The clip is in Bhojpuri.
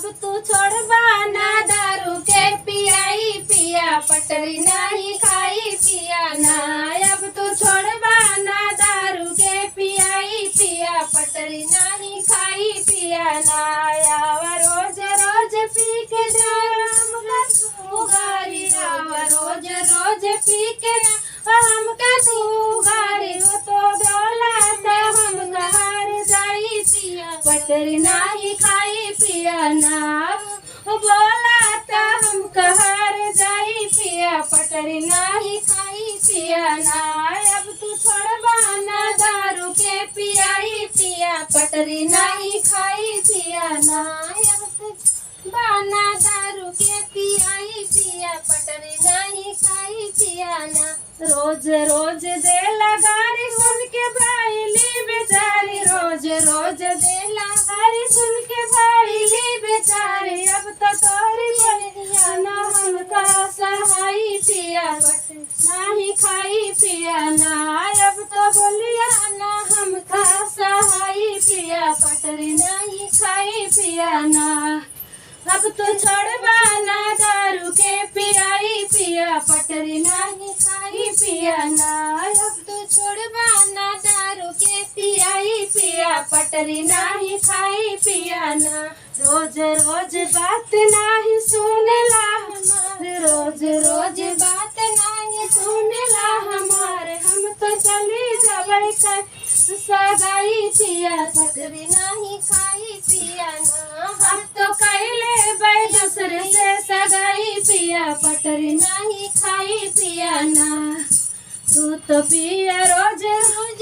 अब तू छोड़बा ना दारू के पियाई पिया पटरी नहीं खाई पिया ना। अब तू छोड़बा ना दारू के पियाई पिया पटरी नहीं खाई पिया ना। आवा रोज रोज पी के हमका तू गारी आवा रोज रोज पी के हमका तू गारी हो तो दौलत हम हार जाई पिया पटरी नहीं खाई पिया ना। बोला था हम कहर जाई पिया पटरी नहीं खाई पिया ना। अब तू छोड़बा ना दारू के पियाई पिया पटरी नहीं खाई पिया ना। अब तू बाना दारू के पियाई पिया पटरी नहीं खाई पिया ना। रोज रोज दे लगारी सुन के भाईली बेचारी रोज रोज दे लगारी सुन के भाईली बेचारी। अब तो तोरी बनिया ना हमका सहाई पिया नहीं खाई पिया ना। अब तो बोलिया ना हमका सहाई पिया पटरी नहीं खाई पिया ना। अब तो छोड़बा ना दारू के पियाई पिया पटरी नहीं खाई पिया ना। अब तो छोड़बा ना दारू के पियाई पिया पटरी नहीं खाई पिया ना। रोज रोज बात नहीं सुनेला हमारे रोज रोज बात नहीं सुनेला हमारे। हम तो चली जबई कर सगाई पिया पटरी नहीं खाई पिया ना। हम तो कैले दूसरे से सगाई पिया पटरी नहीं खाई पिया ना। तू तो पिया रोज रोज